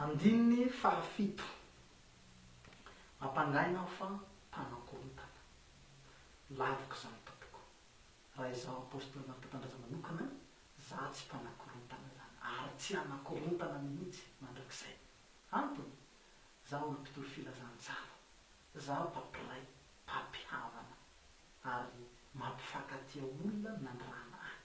andininy fahafito mampangainao fa mpanakorotana laviko zany tompoko raha izaho apôstôly narotapandrazana manokana za tsy mpanakorotana zany ary tsy anakorotana mihitsy mandrakizay antony za olo mpitolo filazantsara za mpampiray mpampihavana ary mampifankatia olona nandrana ahy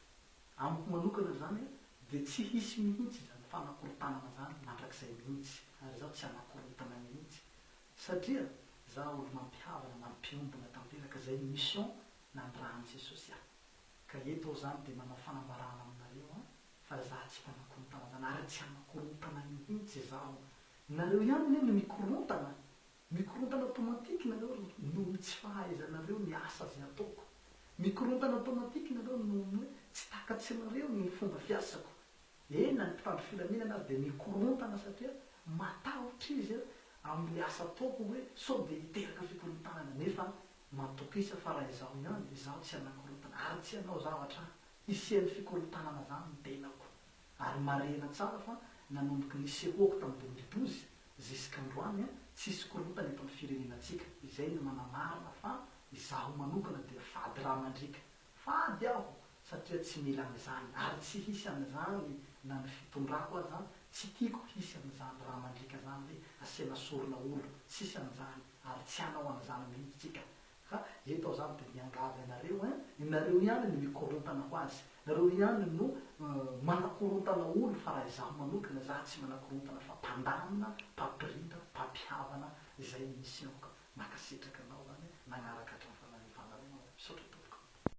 amiko manokana zany dia tsy hisy mihitsy zany fanakorotanana zany mandrakizay mihitsy ary zaho tsy anakorotana mihitsy satria za olo mampihavana mampiombona tanteraka zay mission nandrany Jesosy ahy ka eto zany dia manao fanambarana aminareo fa za tsy mpanakorotana zany ary tsy anakorotana mihitsy zaho nareo ihany ne no mikorontana automatique nareo noho tsy fahaizanareo ny asa zay ataoko mikorontana automatique nareo noho tsy takatsy nareo ny fomba fiasako ena ny mpitandro filaminana azy dia mikorontana satria matahotra izy amin'ny asa ataoko hoe sao dia hiteraka fikorontanana nefa matokisa fa raha izaho ihany izaho tsy anakorotana ary tsy hanao zavatra hisian'ny fikorontanana zany ny tenako ary marena tsara fa nanomboky ny sehoako tamin'ny 2012 zisk'androany tsisy korotana eto amin'ny firenenantsika izay no manamarina fa izaho manokana dia fady raha mandrika fady aho satria tsy mila amin'izany ary tsy hisy amin'izany na ny fitondrako azy zany tsy tiako hisy amin'izany raha mandrika zany hoe asiana sorona olo tsisy amin'izany ary tsy hanao amin'izany mihitsitsika fa eto zany dia miangavy anareo nareo ihany no mikorontana ho azy nareo ihany no manakorontana olo fa raha izaho manokana za tsy manakorontana fa mpandamina mpampirita mpampihavana izay misy aoka makasitraka anao zany magnaraka hatrany